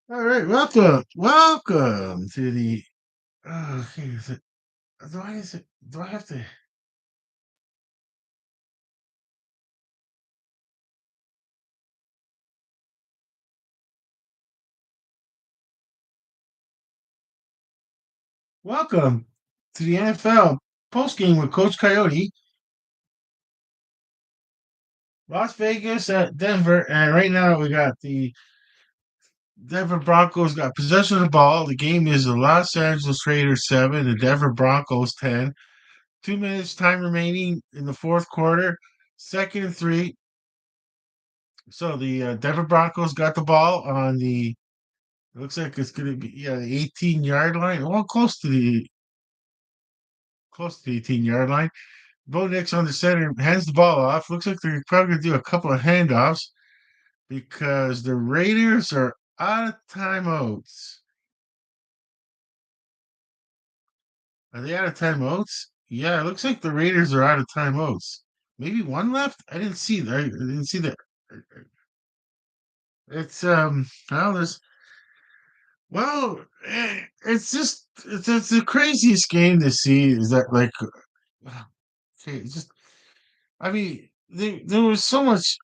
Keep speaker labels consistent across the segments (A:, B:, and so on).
A: All right, welcome to the. Okay, is it? Is it? Do I have to? Welcome to the NFL post game with Coach Coyote, Las Vegas at Denver, and right now we got the Denver Broncos got possession of the ball. The game is the Los Angeles Raiders 7, the Denver Broncos 10. 2 minutes time remaining in the fourth quarter. Second and three. So the Denver Broncos got the ball on the. It looks like it's going to be the 18-yard line. Well, close to the 18-yard line. Bo Nix on the center hands the ball off. Looks like they're probably going to do a couple of handoffs because the Raiders are out of timeouts. Are they out of timeouts? Yeah, it looks like the Raiders are out of timeouts. Maybe one left. I didn't see that. I didn't see that. It's well, it's just it's the craziest game to see. Is that like okay? It's just I mean, there was so much,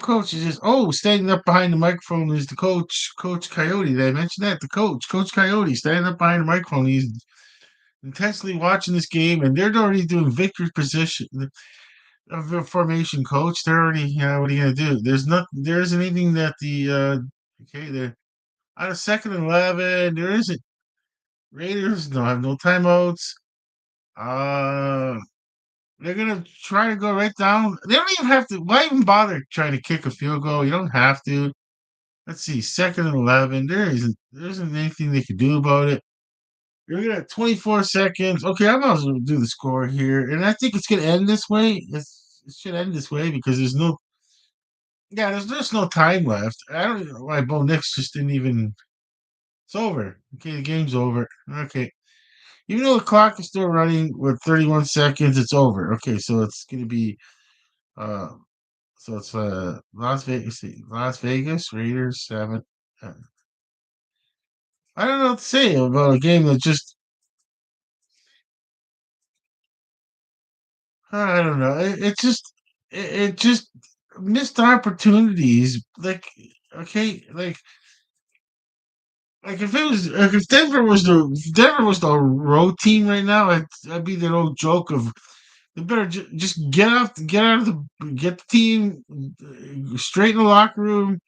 A: coaches just standing up behind the microphone is the Coach Coyote. Did I mention that? The Coach Coyote, standing up behind the microphone. He's intensely watching this game, and they're already doing victory position of the formation. Coach, they're already, what are you gonna do? There isn't anything that they're out of second and 11. There isn't. Raiders don't have no timeouts. Uh, They're gonna try to go right down. They don't even have to. Why even bother trying to kick a field goal? You don't have to. Let's see, second and 11. There isn't anything they can do about it. You're looking at 24 seconds. Okay, I might as well do the score here, and I think it's gonna end this way. It should end this way because there's just no time left. I don't know why Bo Nix just didn't even. It's over. Okay, the game's over. Okay, even though the clock is still running with 31 seconds, it's over. Okay, so it's gonna be. Uh, So it's Las Vegas Raiders 7. Uh, I don't know what to say about a game that just I don't know. It just missed opportunities. Okay, like if Denver was the road team right now, that'd be the old joke of they better just get the team straight in the locker room.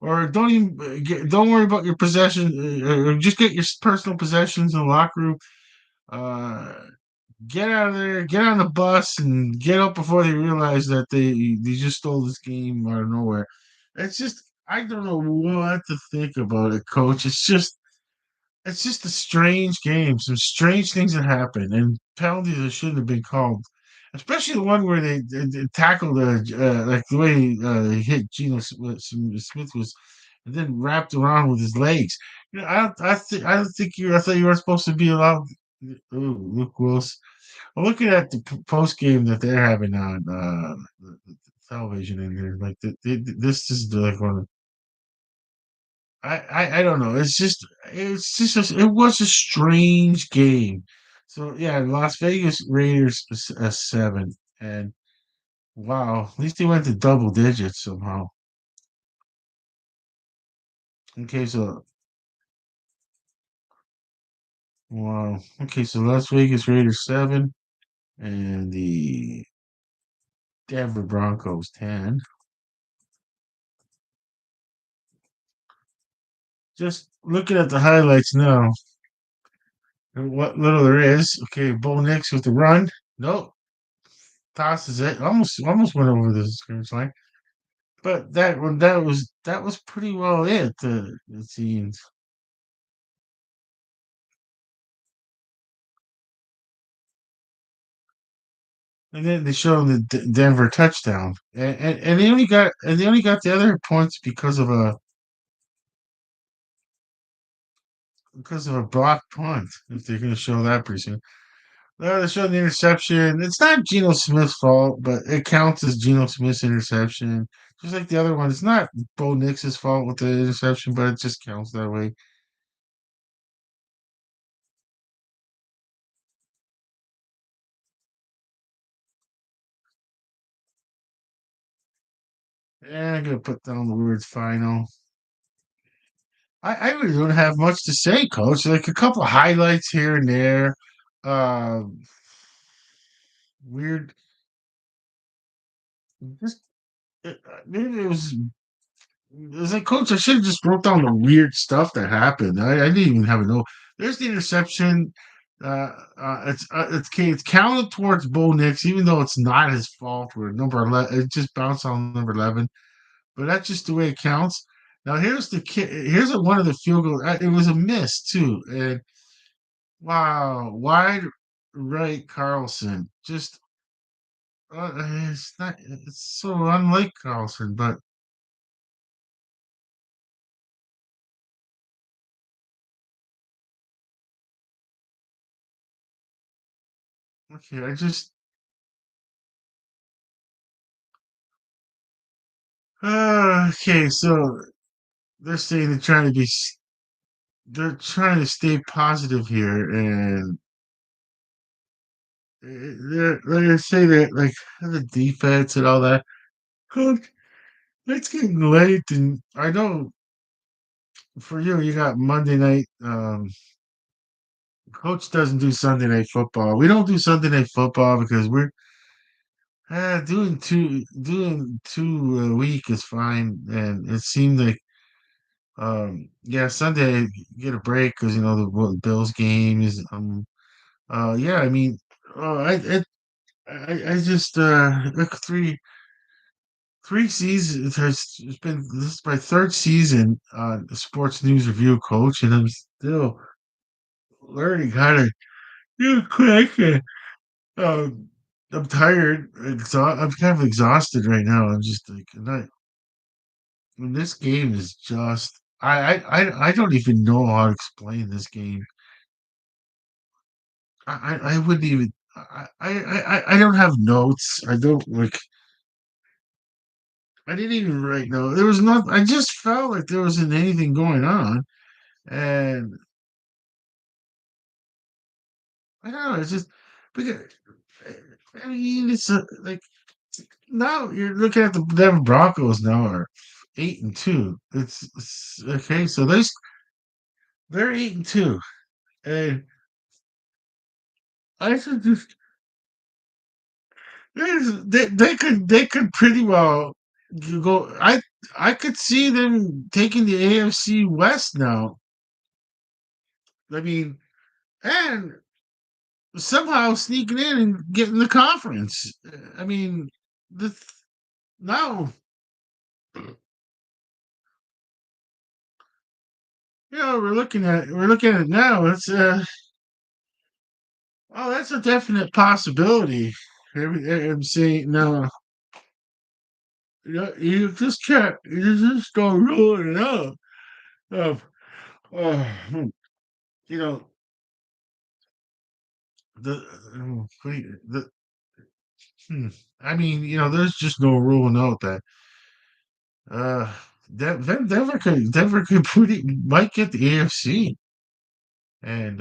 A: Or don't worry about your possession, or just get your personal possessions in the locker room. Uh, get out of there, get on the bus, and get up before they realize that they just stole this game out of nowhere. It's just I don't know what to think about it, Coach. It's just a strange game. Some strange things that happen, and penalties that shouldn't have been called. Especially the one where they tackled like the way he hit Geno Smith was, and then wrapped around with his legs. I don't think I thought you were supposed to be allowed. Ooh, Luke Wilson. I'm looking at the post game that they're having on the television in here. Like this is like one of I don't know. It was a strange game. So yeah, Las Vegas Raiders a 7, and wow, at least they went to double digits somehow. Okay, so wow. Okay, so Las Vegas Raiders 7 and the Denver Broncos 10. Just looking at the highlights now, and what little there is. Okay, Bo Nix with the run. Nope, tosses it. Almost went over the scrimmage line. But that was pretty well it seems. And then they show the Denver touchdown, and they only got the other points because of a blocked punt. If they're going to show that pretty soon, They showed the interception. It's not Geno Smith's fault, but it counts as Geno Smith's interception. Just like the other one. It's not Bo Nix's fault with the interception, but it just counts that way. Yeah, I'm gonna put down the words final. I really don't have much to say, coach. Like a couple of highlights here and there. Uh, weird. Just maybe it was like, coach, I should have just wrote down the weird stuff that happened. I didn't even have a note. There's the interception. It's okay. It's counted towards Bo Nix, even though it's not his fault. Where number 11, it just bounced on number 11. But that's just the way it counts. Now here's the kid. Here's one of the field goals. It was a miss too, and wow, wide right Carlson. Just it's not. It's so unlike Carlson, but okay. Okay. So they're saying they're trying to stay positive here, and they're saying that like the defense and all that. Coach, it's getting late, and I know for you, you got Monday night. Coach doesn't do Sunday night football. We don't do Sunday night football because we're doing two a week is fine, and it seemed like yeah Sunday get a break because you know the Bills game is yeah I mean I just like three seasons has it's been this is my third season on Sports News Review, coach, and I'm still learning how to do quick. Um, I'm tired. I'm kind of exhausted right now. I'm just like, not. I mean, this game is just. I don't even know how to explain this game. I wouldn't even. I don't have notes. I don't like. I didn't even write notes. There was not. I just felt like there wasn't anything going on, and I don't know. It's just because I mean, it's like now you're looking at the Denver Broncos now are 8-2. It's okay. So they're 8-2, and I should just they could pretty well go. I could see them taking the AFC West now. I mean, and somehow sneaking in and getting the conference. I mean, the now we're looking at it now. It's oh, that's a definite possibility. I'm saying no. You just can't. You just don't rule it out. Of, hmm, you know the the. Hmm, I mean, there's just no ruling out that uh Denver could pretty might get the AFC, and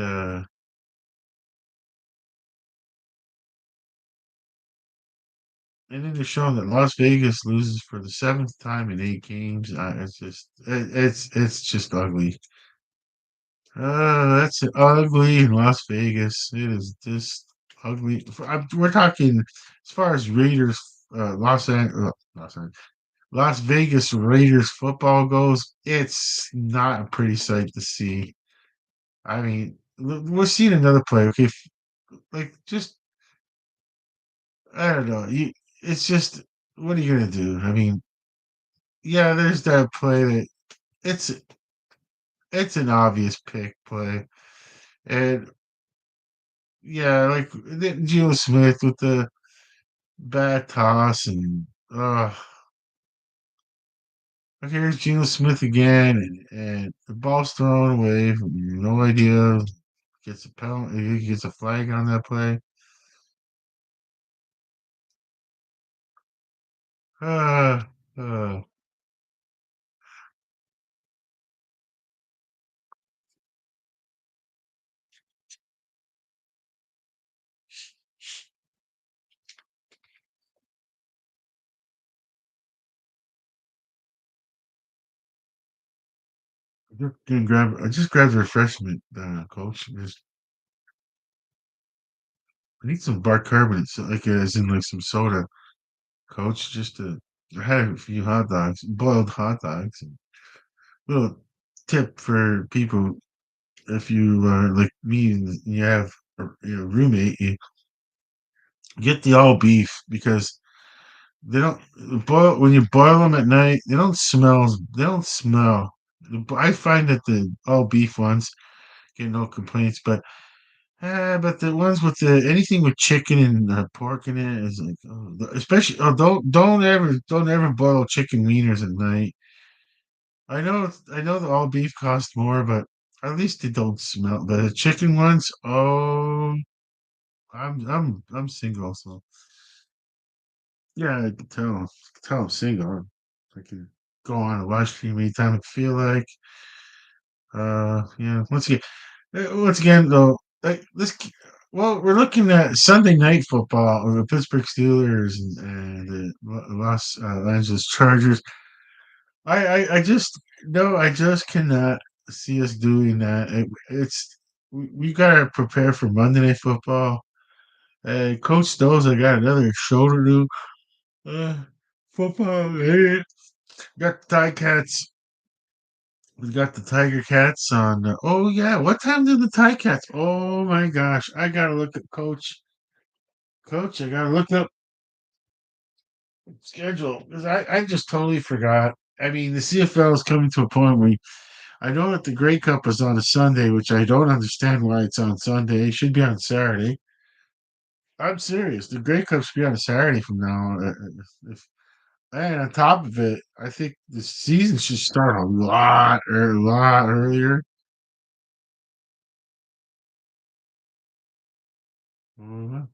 A: then they're showing that Las Vegas loses for the seventh time in 8 games. It's just ugly. That's ugly in Las Vegas. It is just ugly. We're talking as far as Raiders, Las Vegas Raiders football goes. It's not a pretty sight to see. I mean, we're seeing another play. Okay, like just I don't know. It's just what are you gonna do? I mean, yeah, there's that play that it's it's an obvious pick play, and yeah, like Geno Smith with the bad toss, and okay, here's Geno Smith again, and the ball's thrown away. No idea. gets a penalty, he gets a flag on that play. Uh, uh, I just grabbed a refreshment, coach. I need some bicarbonate, so like as in like some soda, coach. Just to I had a few hot dogs, boiled hot dogs. And little tip for people: if you are like me and you have a roommate, you get the all beef because they don't boil when you boil them at night. They don't smell. They don't smell. I find that the all beef ones get no complaints, but the ones with the anything with chicken and pork in it is like, oh, especially don't ever boil chicken wieners at night. I know the all beef cost more, but at least they don't smell. But the chicken ones, oh, I'm single, so yeah, I can tell I'm single. I can go on a live stream anytime I feel like. Yeah. Once again, though, like well, we're looking at Sunday night football with the Pittsburgh Steelers and the Los Angeles Chargers. I just no, I just cannot see us doing that. We gotta prepare for Monday Night Football. Coach knows I got another show to do. Uh, football. Got the Ticats. We got the Tiger Cats on. Oh yeah, what time did the Ticats? Oh my gosh, I gotta look at Coach. Coach, I gotta look up schedule because I just totally forgot. I mean, the CFL is coming to a point where I know that the Grey Cup is on a Sunday, which I don't understand why it's on Sunday. It should be on Saturday. I'm serious. The Grey Cup should be on a Saturday from now on. And on top of it, I think the season should start a lot earlier. Mhm.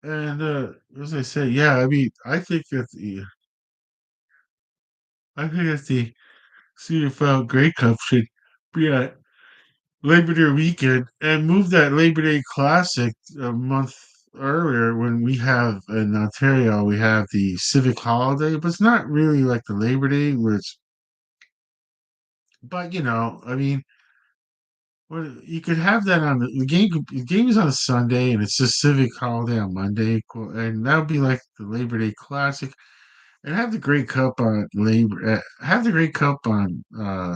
A: And as I say, yeah, I mean, I think that the CFL Grey Cup should be at Labor Day weekend and move that Labor Day Classic a month earlier when we have in Ontario we have the civic holiday, but it's not really like the Labor Day where it's but I mean you could have that on the game is on a Sunday and it's just civic holiday on Monday, and that would be like the Labor Day Classic. And have the Great Cup on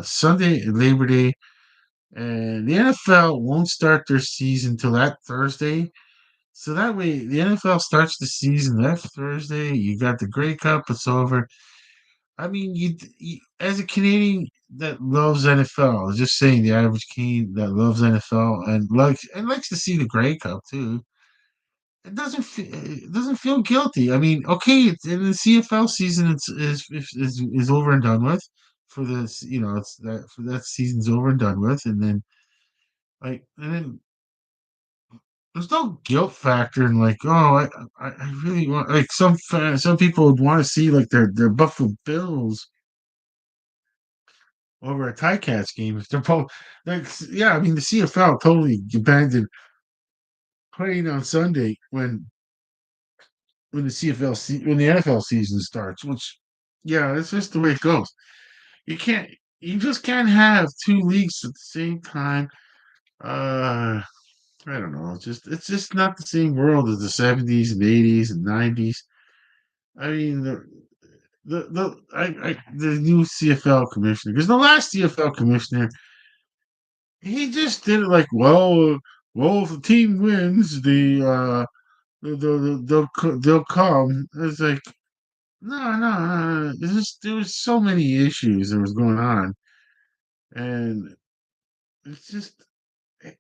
A: Sunday and Labor Day, and the NFL won't start their season till that Thursday. So that way, the NFL starts the season that Thursday. You got the Great Cup; it's over. I mean, as a Canadian that loves NFL, just saying the average Canadian that loves NFL and likes to see the Great Cup too. It doesn't feel guilty. I mean, okay, it's in the CFL season. Is over and done with for this. It's that for that season's over and done with, and then there's no guilt factor in like, oh, I really want like some people would want to see like their Buffalo Bills over a Ticats game if they're both like yeah. I mean, the CFL totally abandoned playing on Sunday when the NFL season starts, which yeah, it's just the way it goes. You can't you just can't have two leagues at the same time. Uh I don't know. It's just not the same world as the 70s and 80s and 90s. I mean the new CFL commissioner because the last CFL commissioner he just did it like well if the team wins they'll come. It's like no, no, no, no. There was so many issues that was going on, and it's just,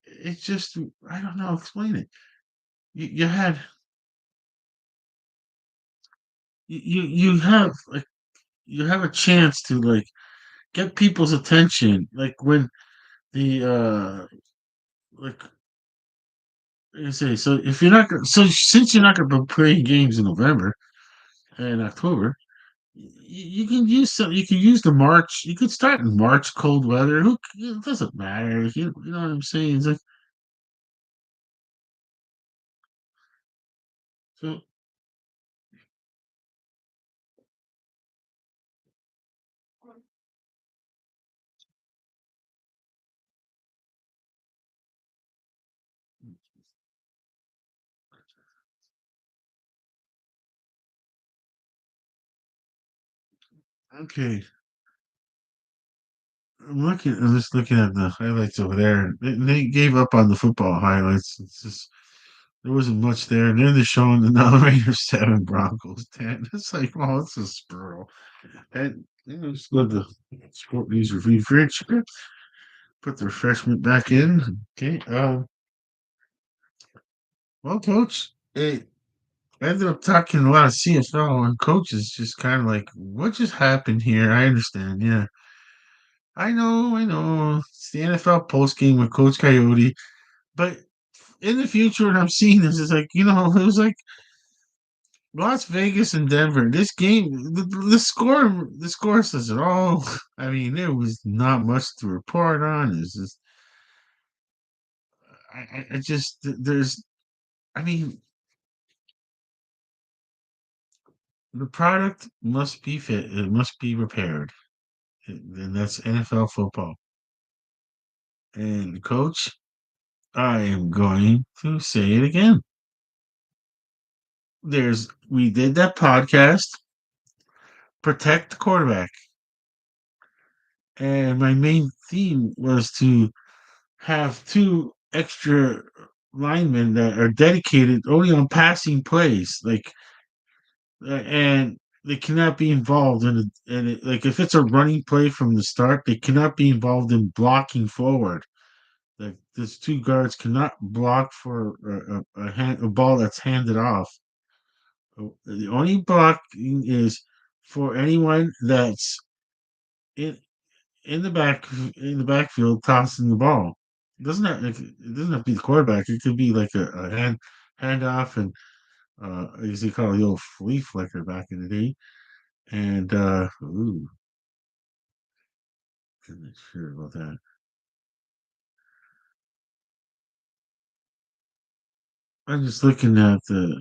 A: it's just, I don't know, explain it. You had, you have like you have a chance to like get people's attention, like when the like I say, so if you're not gonna, so since you're not going to be playing games in November and October, you can use some. You can use the March. You could start in March, cold weather. It doesn't matter. You know what I'm saying? It's like so. Okay, I'm just looking at the highlights over there. They gave up on the football highlights. It's just there wasn't much there. And then they're showing the now Raiders 7, Broncos 10. It's like, oh, it's a squirrel. And just go to the sport news review fridge. Put the refreshment back in. Okay. Well, coach, hey, I ended up talking a lot of CFL and coaches just kind of like, what just happened here? I understand. Yeah. I know. It's the NFL post game with Coach Coyote. But in the future, when I'm seeing this, it's like, it was like Las Vegas and Denver. This game, the score says it all. I mean, there was not much to report on. It's just, I just, there's, I mean, the product must be fit. It must be repaired. And that's NFL football. And coach, I am going to say it again. We did that podcast, protect the quarterback. And my main theme was to have two extra linemen that are dedicated only on passing plays, and they cannot be involved in it. And like if it's a running play from the start, they cannot be involved in blocking forward. Like these two guards cannot block for a ball that's handed off. The only blocking is for anyone that's in in the back in the backfield tossing the ball. It doesn't have to be the quarterback. It could be like a handoff and as they call it, the old flea flicker back in the day. And ooh, I'm not sure about that. I'm just looking at the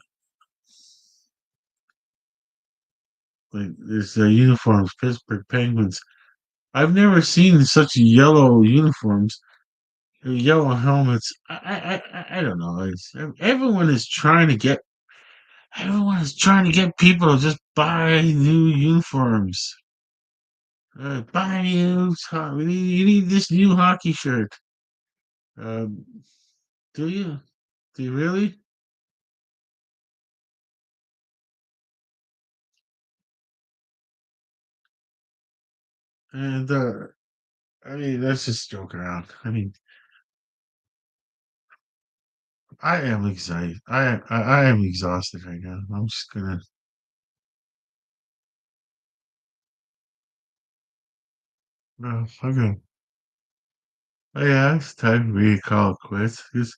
A: like there's uniforms, Pittsburgh Penguins. I've never seen such yellow uniforms, yellow helmets. I don't know. Everyone is trying to get people to just buy new uniforms. Buy new. You need this new hockey shirt. Um, do you? Do you really? And I mean, that's just joking around. I mean, I am excited. I am exhausted right now. I'm just gonna. Okay. Oh, yeah, it's time for me to call it quits. This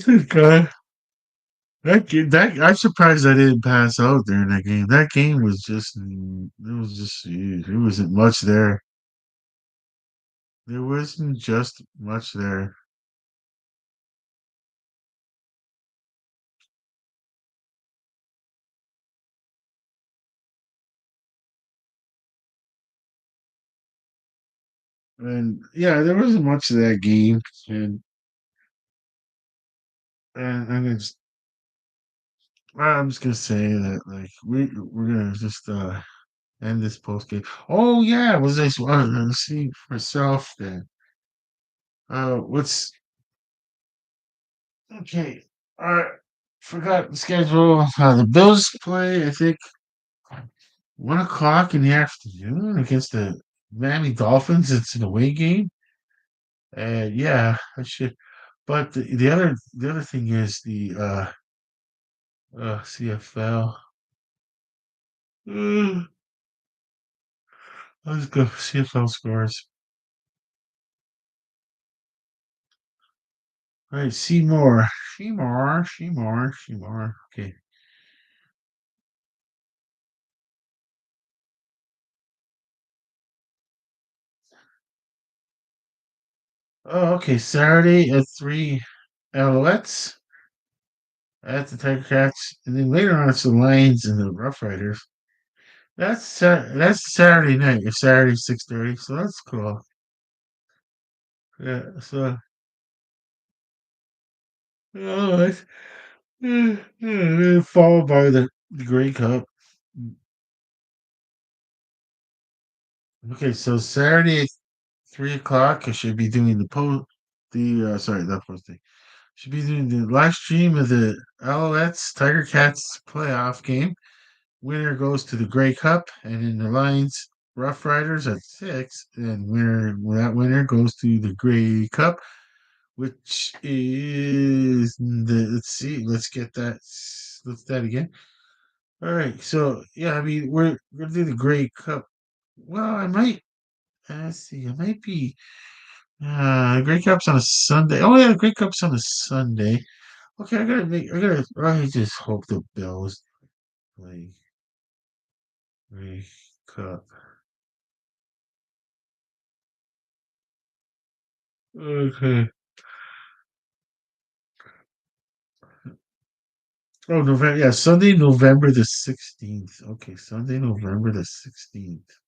A: is good. That I'm surprised I didn't pass out during that game. That game was it wasn't much there. There wasn't just much there. And yeah, there wasn't much of that game. And and I'm just gonna say that like we're gonna just end this post game. Oh yeah, was this one? Let's see for myself then. What's okay? Forgot the schedule. The Bills play, I think, 1 o'clock in the afternoon against the Miami Dolphins. It's an away game. And yeah, I should. But the other thing is the CFL. Uh, let's go. CFL scores. All right, Seymour. Seymour. Okay. Oh, okay. Saturday at 3, Alouettes at the Tiger Cats. And then later on, it's the Lions and the Rough Riders. That's Saturday night. It's Saturday 6:30, so that's cool. Yeah, so it's, followed by the Grey Cup. Okay, so Saturday at 3 o'clock, I should be doing the posting. Should be doing the live stream of the Alouettes Tiger Cats playoff game. Winner goes to the Grey Cup, and in the Lions Rough Riders at 6, and that winner goes to the Grey Cup, which is let's see, let's that again. All right, so yeah, I mean we're gonna do the Grey Cup. Well, I might. Let's see, I might be. Grey Cup's on a Sunday. Oh yeah, the Grey Cup's on a Sunday. Okay, I just hope the Bills play Grey Cup. Okay. Oh, November. Yeah, Sunday, November the 16th. Okay, Sunday, November the 16th.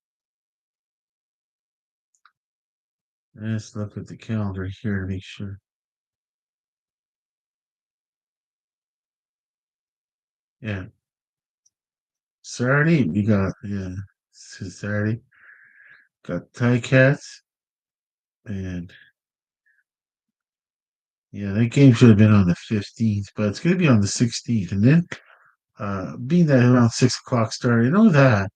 A: Let's look at the calendar here to make sure. Yeah, Saturday, we got, yeah, Saturday, got Thai Cats, and yeah, that game should have been on the 15th, but it's going to be on the 16th. And then, being that around 6 o'clock start, I know that.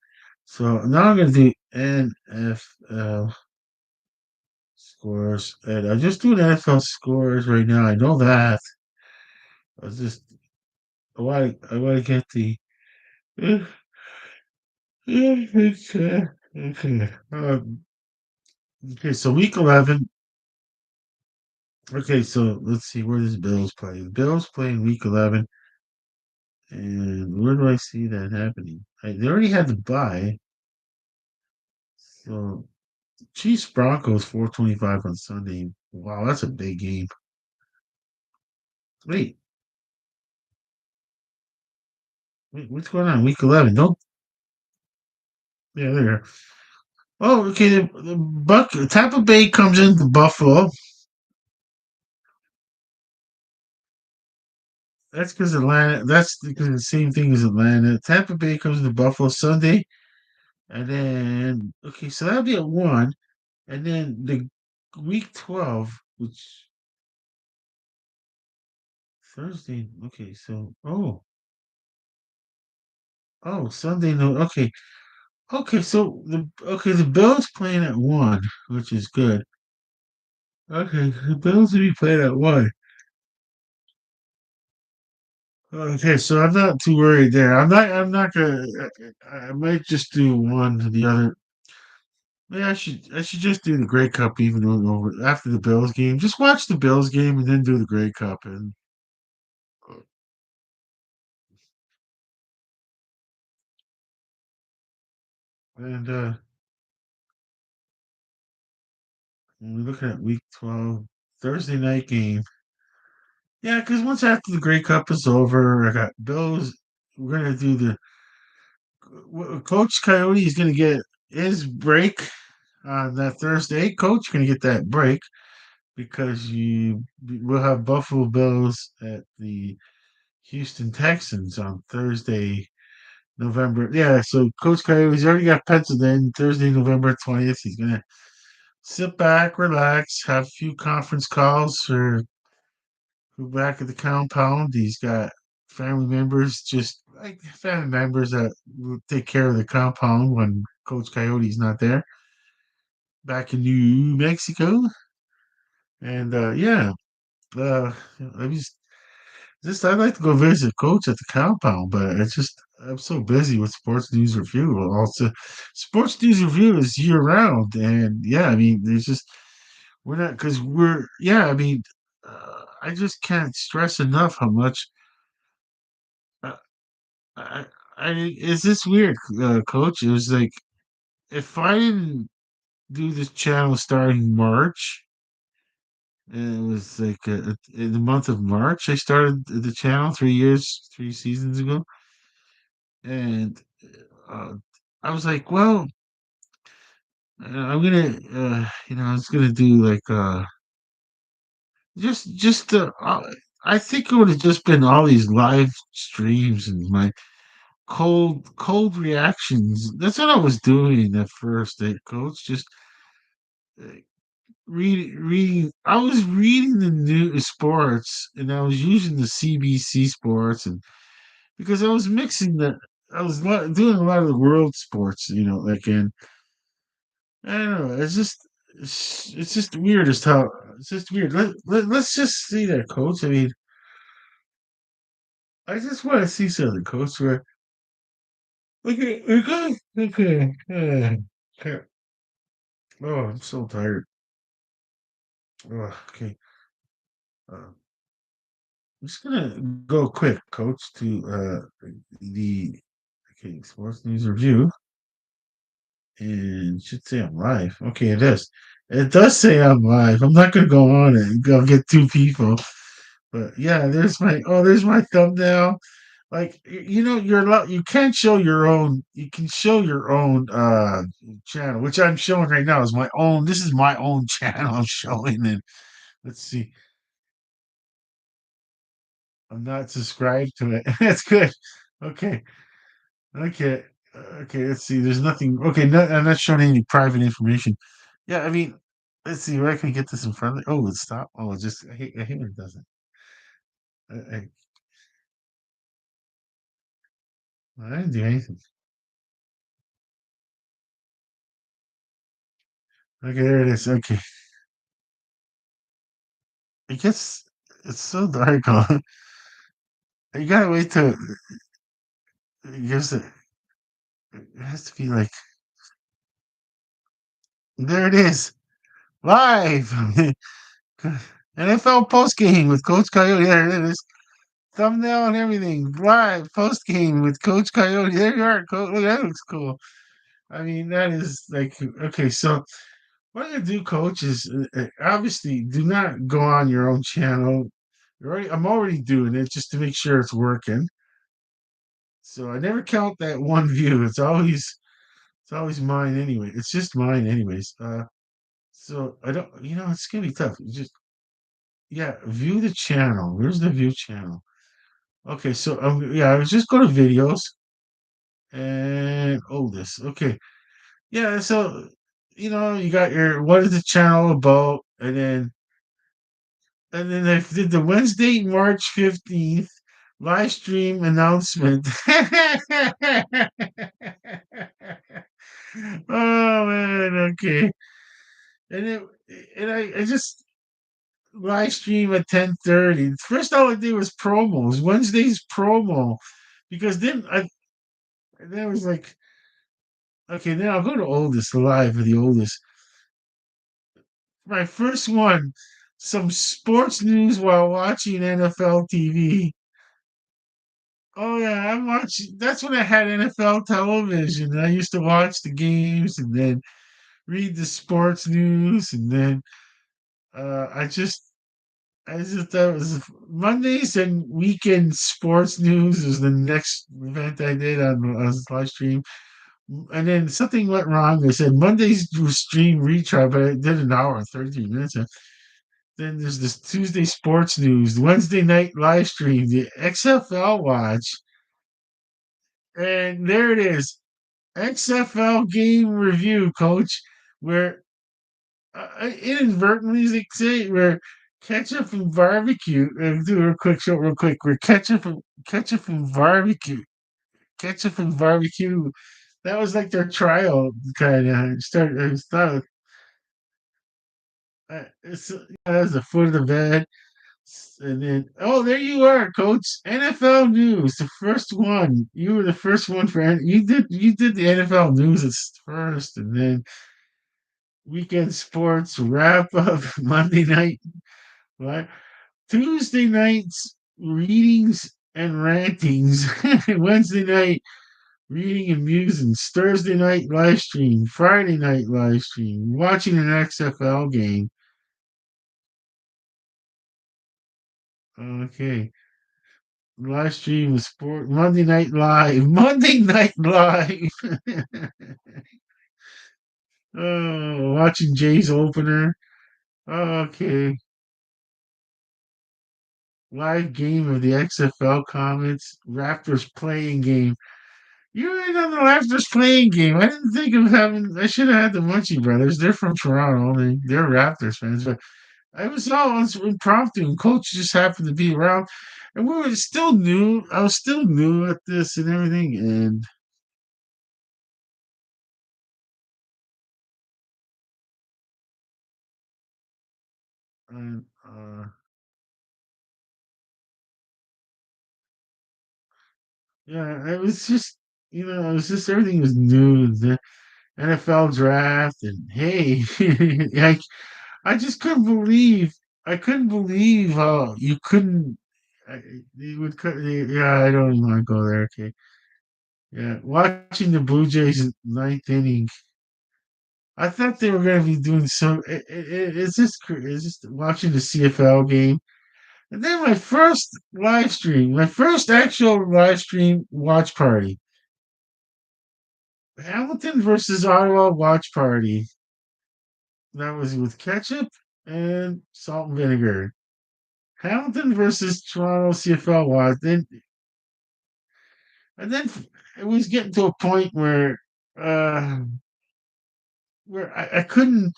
A: So now I'm going to do NFL scores, and I'm just doing NFL scores right now. I know that. I was just I want to get the okay. Okay. Okay. So week 11. Okay. So let's see where does Bills play. The Bills play in week 11, and where do I see that happening? They already had the bye. So Chiefs Broncos 4:25 on Sunday. Wow, that's a big game. Wait, what's going on? Week 11. Don't. Yeah, there. Oh, okay. The Tampa Bay comes into Buffalo. That's because the same thing as Atlanta. Tampa Bay comes to Buffalo Sunday, and then okay, so that'll be at 1, and then the week 12, which Thursday. Okay, so Sunday. No, okay, the Bills playing at 1, which is good. Okay, the Bills will be playing at 1. Okay, so I'm not too worried there. I'm not gonna. I might just do one to the other. Yeah, I should just do the Grey Cup even though over after the Bills game. Just watch the Bills game and then do the Grey Cup and we're looking at week 12, Thursday night game. Yeah, because once after the Grey Cup is over, I got Bills. We're gonna do Coach Coyote is gonna get his break on that Thursday. Coach gonna get that break because you will have Buffalo Bills at the Houston Texans on Thursday, November. Yeah, so Coach Coyote's already got penciled in Thursday, November 20th. He's gonna sit back, relax, have a few conference calls for back at the compound. He's got family members, just like family members that will take care of the compound when Coach Coyote's not there. Back in New Mexico, and yeah, uh, I just Just I'd like to go visit Coach at the compound, but it's just I'm so busy with Sports News Review. Also, Sports News Review is year round, and yeah, I mean, there's just we're not because we're yeah, I mean, I just can't stress enough how much. Uh, I, is this weird, Coach? It was like if I didn't do this channel starting March, and it was like in the month of March, I started the channel 3 years, 3 seasons ago, and uh, I was like, well, I'm gonna, I was gonna do like just I think it would have just been all these live streams and my cold reactions. That's what I was doing at first, Coach. Just uh, reading. I was reading the new sports, and I was using the CBC sports, and because I was mixing the, I was doing a lot of the world sports, like in. I don't know. It's just weird as how it's just weird. Let's just see that, Coach. I mean, I just want to see something, Coach. Where okay. Okay. Oh, I'm so tired. Oh, okay. I'm just gonna go quick, Coach, to the okay sports news review, and it should say I'm live. Okay, it is. It does say I'm live. I'm not gonna go on it and go get two people. But yeah, there's my thumbnail. Like you can't show your own. You can show your own channel, which I'm showing right now is my own. This is my own channel I'm showing, and let's see. I'm not subscribed to it. That's good. Okay, okay, okay. Let's see. There's nothing. Okay, I'm not showing any private information. Yeah, I mean, let's see. Where can I get this in front of me? Oh, it stop. Oh, it just I hate when it doesn't. I, I didn't do anything. Okay, there it is. Okay, I guess it's so dark. Huh? You gotta wait till I guess it has to be like there it is live NFL post game with Coach Coyote. There it is, thumbnail and everything live post game with Coach Coyote. There you are, Coach. Look, that looks cool. I mean, that is like okay. So what I'm gonna do, Coach, is obviously do not go on your own channel. I'm already doing it just to make sure it's working. So I never count that one view. It's always mine anyway. It's just mine anyways. So I don't, it's gonna be tough. Just yeah, view the channel. Where's the view channel? Okay, so yeah, I was just go to videos and this. Okay, yeah. So you got your what is the channel about, and then I did the Wednesday, March 15th live stream announcement. Oh man, okay. And it and I just live stream at 10:30. First all I did was promos, Wednesday's promo. Because then I was like, okay, then I'll go to oldest live for the oldest. My first one, some sports news while watching NFL TV. Oh yeah, I watched. That's when I had NFL television. I used to watch the games and then read the sports news, and then I just thought it was Mondays and weekend sports news was the next event I did on live stream. And then something went wrong. They said Mondays was stream retry, but I did an hour and 33 minutes. Then there's this Tuesday sports news, Wednesday night live stream, the XFL watch, and there it is, XFL game review, Coach, where inadvertently, they say, where ketchup and barbecue. Do a quick show, real quick. Where ketchup and barbecue, ketchup and barbecue. That was like their trial kind of start. It's that was the foot of the bed. And then, oh, there you are, Coach. NFL news, the first one. You were the first one for you did the NFL news at first, and then weekend sports wrap up Monday night, right? Tuesday nights readings and rantings. Wednesday night reading and musings. Thursday night live stream. Friday night live stream. Watching an XFL game. Okay. Live stream of sport. Monday Night Live. Monday Night Live. Oh, watching Jay's opener. Okay. Live game of the XFL comments. Raptors playing game. You ain't on the Raptors playing game. I didn't think of having. I should have had the Munchie brothers. They're from Toronto. They're Raptors fans, but I was all impromptu, and coach just happened to be around, and we were still new. I was still new at this and everything, and yeah, it was just it was just everything was new. The NFL draft, and hey, I just couldn't believe. I couldn't believe how you couldn't. You would cut. Yeah, I don't even want to go there. Okay. Yeah, watching the Blue Jays ninth inning, I thought they were going to be doing so. It's just watching the CFL game, and then my first live stream, my first actual live stream watch party, Hamilton versus Ottawa watch party. That was with ketchup and salt and vinegar. Hamilton versus Toronto CFL watch. And then it was getting to a point uh, where I couldn't.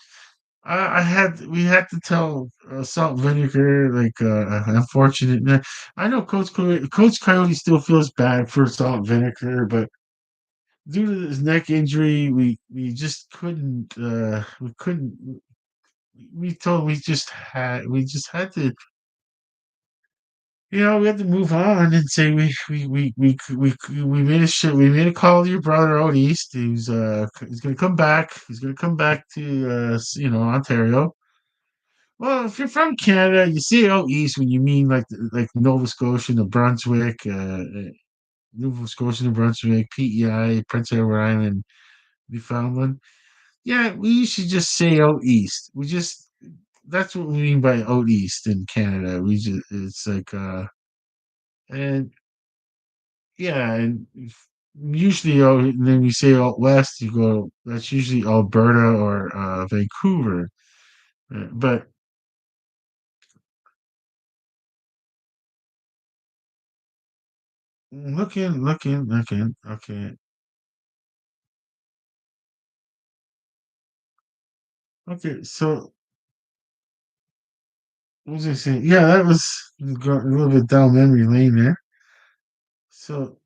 A: I had we had to tell Salt Vinegar like unfortunate. I know Coach Coyote still feels bad for Salt Vinegar, but due to his neck injury, we just couldn't. We couldn't. We told we just had to. We had to move on and say we made a shit. We made a call to your brother out east. He's gonna come back. He's gonna come back to Ontario. Well, if you're from Canada, you say out east when you mean like Nova Scotia, New Brunswick, Nova Scotia, New Brunswick, PEI, Prince Edward Island, Newfoundland. Yeah, we usually just say out east. That's what we mean by out east in Canada. It's like and yeah, and usually then we say out west. You go. That's usually Alberta or Vancouver. But looking. Okay. Okay, so what was I saying? Yeah, that was a little bit down memory lane there. So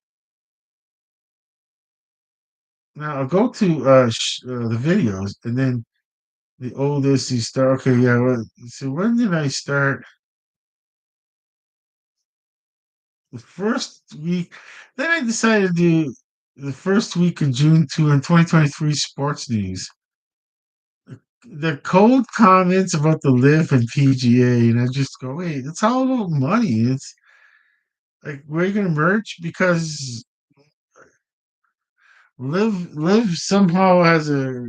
A: now I'll go to the videos, and then the oldest you start. Okay, yeah. So when did I start? The first week. Then I decided to do the first week of June 2023 sports news. The cold comments about the Live and PGA, and I just go, wait, it's all about money. It's like we're gonna merge because Live somehow has a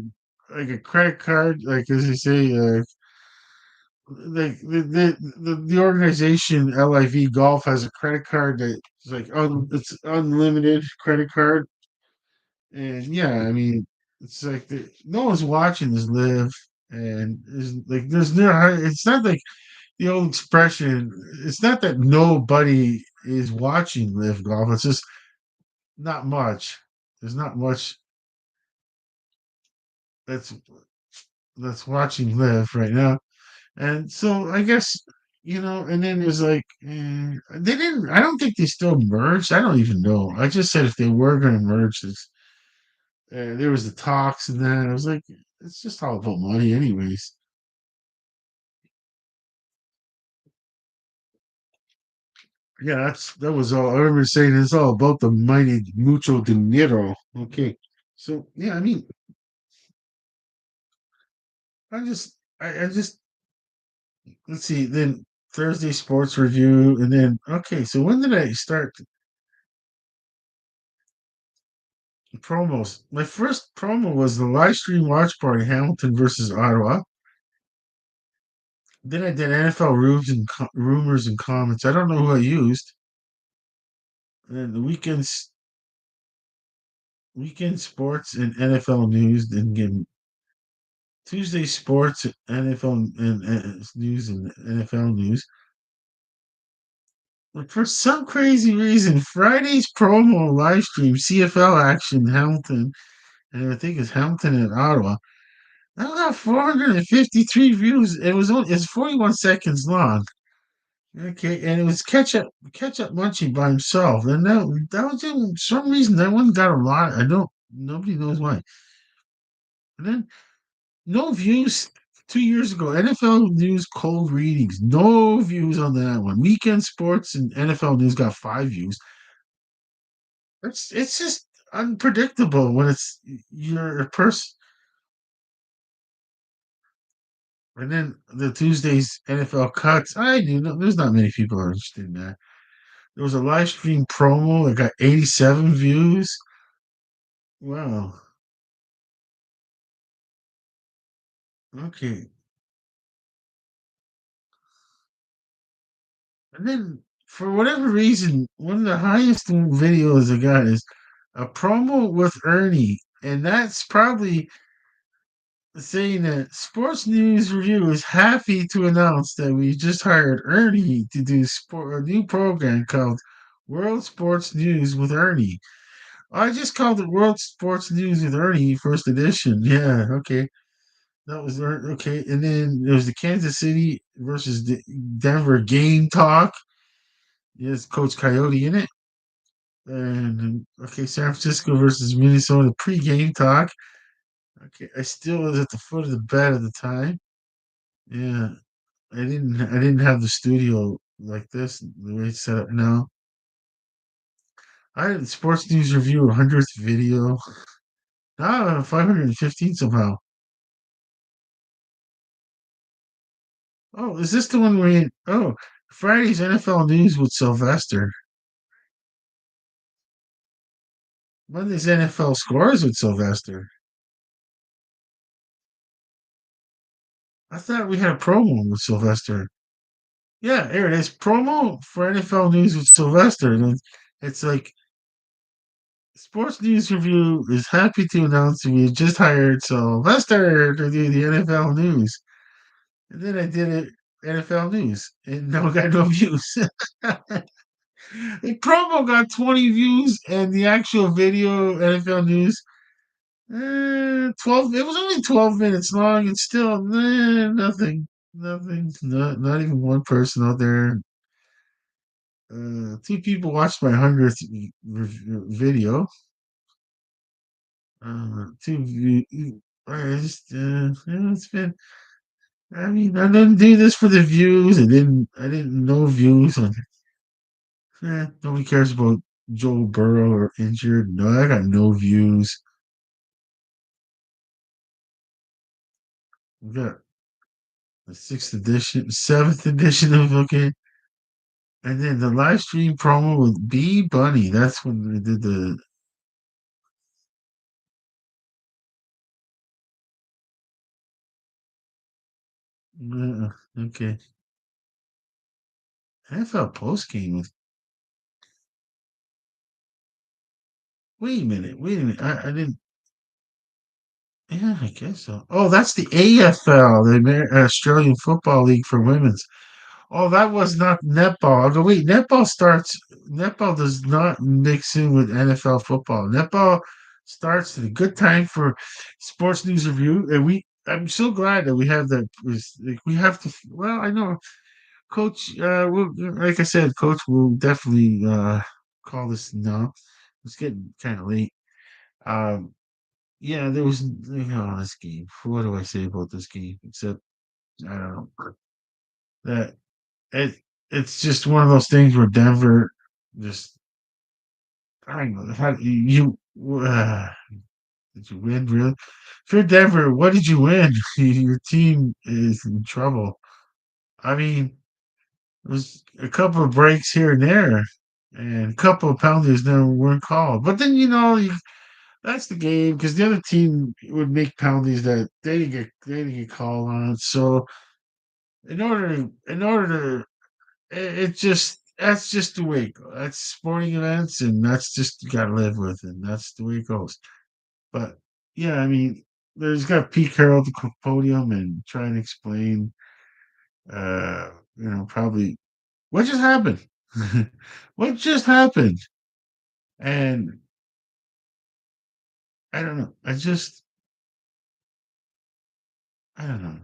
A: credit card, like as you say, like the organization LIV Golf has a credit card that's like it's unlimited credit card, and yeah, I mean it's like no one's watching this Live, and there's no, it's not like the old expression. It's not that nobody is watching Live Golf. It's just not much. There's not much that's that's watching Live right now. And so I guess, and then it was like, they didn't, I don't think they still merged. I don't even know. I just said if they were going to merge this, there was the talks and then I was like, it's just all about money, anyways. Yeah, that was all. I remember saying it's all about the mighty mucho dinero. Okay, so yeah, I mean, I just let's see. Then Thursday sports review, and then okay. So when did I start promos? My first promo was the live stream watch party, Hamilton versus Ottawa. Then I did NFL rumors and comments. I don't know who I used. And then the weekend sports and NFL news. Then again, Tuesday sports, NFL and news and NFL news. But for some crazy reason, Friday's promo live stream CFL action Hamilton, and I think it's Hamilton and Ottawa. That got 453 views. It's 41 seconds long. Okay, and it was ketchup munchie by himself, and that was just, for some reason that one got a lot. I don't Nobody knows why. And then no views 2 years ago. NFL news cold readings, no views on that one. Weekend sports and NFL news got 5 views. It's just unpredictable when you're a person. And then the Tuesdays NFL cuts. I do know there's not many people are interested in that. There was a live stream promo that got 87 views. Wow. Okay. And then for whatever reason, one of the highest videos I got is a promo with Ernie. And that's probably saying that Sports News Review is happy to announce that we just hired Ernie to do a new program called World Sports News with Ernie. I just called it World Sports News with Ernie, first edition. Yeah, okay. That was okay. And then there was the Kansas City versus Denver game talk. Yes, Coach Coyote in it. And okay, San Francisco versus Minnesota pregame talk. Okay, I still was at the foot of the bed at the time. Yeah, I didn't have the studio like this the way it's set up now. I had Sports News Review 100th video. Now 515 somehow. Oh, is this the one where oh, Friday's NFL news with Sylvester. Monday's NFL scores with Sylvester. I thought we had a promo with Sylvester. Yeah, here it is. Promo for NFL news with Sylvester. And it's like Sports News Review is happy to announce that we just hired Sylvester to do the NFL news. And then I did it NFL news, and no got no views. The promo got 20 views, and the actual video NFL news 12. It was only 12 minutes long, and still nothing. Nothing. Not even one person out there. Two people watched my 100th video. I just, it's been. I mean, I didn't do this for the views. I didn't know views on. Nobody cares about Joe Burrow or injured. No, I got no views. We got the sixth edition, seventh edition of okay. And then the live stream promo with B Bunny. That's when they did the. Okay. NFL post game with. Wait a minute. Wait a minute. I didn't. Yeah, I guess so. Oh, that's the AFL, the Australian Football League for women's. Oh, that was not netball. I go, wait, netball does not mix in with NFL football. Netball starts at a good time for sports news review. And I'm so glad that we have that. Like, we have to, well, I know, Coach, like I said, Coach will definitely call this now. It's getting kind of late. Um, yeah, there was, this game. What do I say about this game? Except, I don't know. That it's just one of those things where Denver just I don't know how did you win really? If you're Denver, what did you win? Your team is in trouble. I mean, there's a couple of breaks here and there, and a couple of penalties never weren't called. But then that's the game because the other team would make penalties that they didn't get called on. So in order to it just that's just the way it goes. That's sporting events, and that's just you gotta live with, and that's the way it goes. But yeah, I mean, there's got Pete Carroll at the podium and try and explain, uh, probably what just happened, what just happened, and I don't know. I don't know.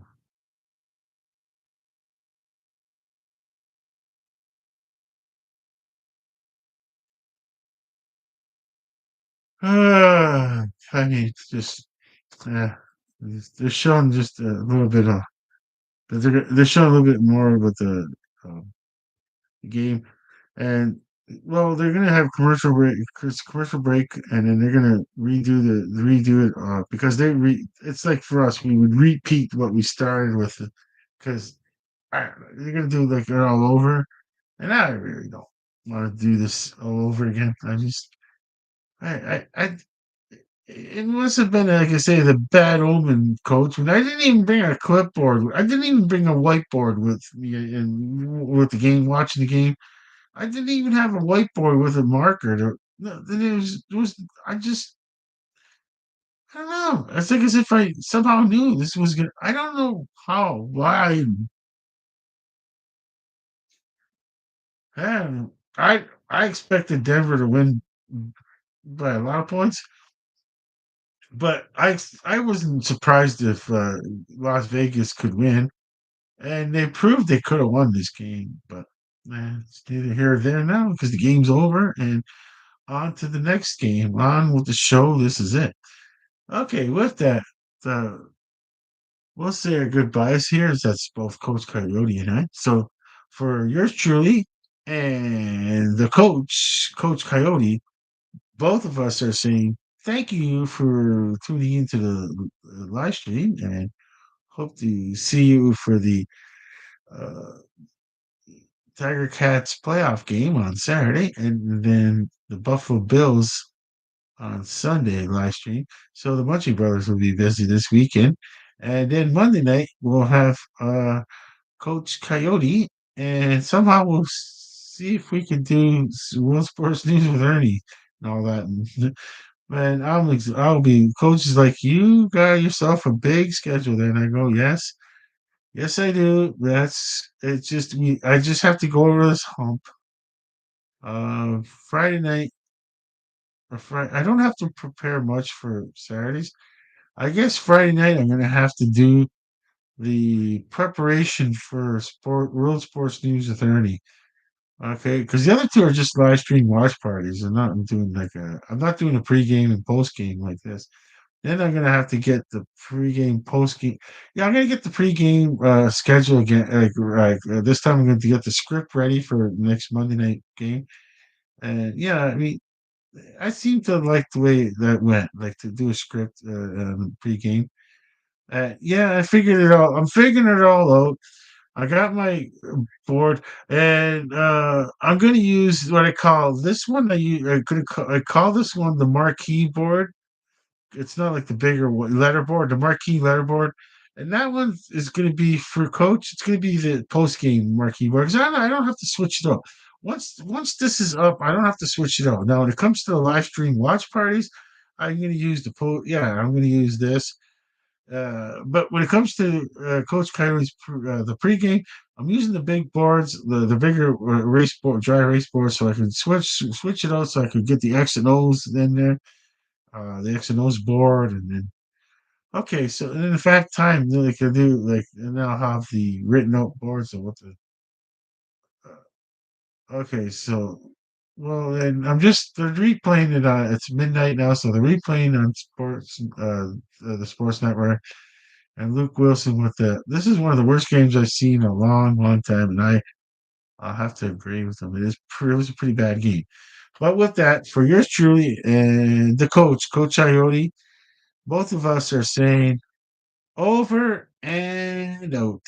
A: I mean, it's just yeah, they're showing just a little bit of they're showing a little bit more about um, the game, and well, they're gonna have commercial break, and then they're gonna redo it because it's like for us, we would repeat what we started with, because they're gonna do like it all over, and I really don't want to do this all over again. I it must have been, like I say, the bad omen, coach. When I didn't even bring a clipboard. I didn't even bring a whiteboard with me with the game, watching the game. I didn't even have a whiteboard with a marker. No, I don't know. It's like as if I somehow knew this was gonna. I don't know how, why. Man, I expected Denver to win by a lot of points, but I wasn't surprised if Las Vegas could win. And they proved they could have won this game, but it's neither here or there now because the game's over and on to the next game. On with the show. This is it. Okay, with that, uh, we'll say our goodbyes here. As that's both Coach Coyote and I. So for yours truly and the Coach Coyote, both of us are saying thank you for tuning into the live stream and hope to see you for the uh, Tiger Cats playoff game on Saturday, and then the Buffalo Bills on Sunday live stream. So the Munchie Brothers will be busy this weekend. And then Monday night, we'll have Coach Coyote, and somehow we'll see if we can do World Sports News with Ernie and all that. And, man, I'll be coaches like you got yourself a big schedule there, and I go, yes, yes, I do. That's it's just me. I just have to go over this hump. Friday night or Friday. I don't have to prepare much for Saturdays. I guess Friday night I'm gonna have to do the preparation for World Sports News with Ernie. Okay, because the other two are just live stream watch parties. I'm not doing a pregame and postgame like this. Then I'm gonna have to get the pregame, postgame. Yeah, I'm gonna get the pregame schedule again. This time, I'm going to get the script ready for next Monday night game. And yeah, I mean, I seem to like the way that went. Like to do a script pregame. Yeah, I figured it all. I'm figuring it all out. I got my board, and I'm going to use what I call this one. I call this one the marquee board. It's not like the bigger letterboard, the marquee letterboard. And that one is going to be for coach. It's going to be the post game marquee board because I don't have to switch it up. Once this is up, I don't have to switch it up. Now, when it comes to the live stream watch parties, I'm going to use Yeah, I'm going to use this. But when it comes to Coach Kylie's the pregame, I'm using the big boards, the bigger race board, dry race board, so I can switch it out, so I could get the X and O's in there, the X and O's board, and then okay. So and then the fact time, then I can do and now have the written out boards of what the okay. So well, and they're replaying it. It's midnight now, so they're replaying on the Sports Network. And Luke Wilson with the this is one of the worst games I've seen in a long, long time, and I'll have to agree with him. It was a pretty bad game. But with that, for yours truly and the coach, Coach Coyote, both of us are saying over and out.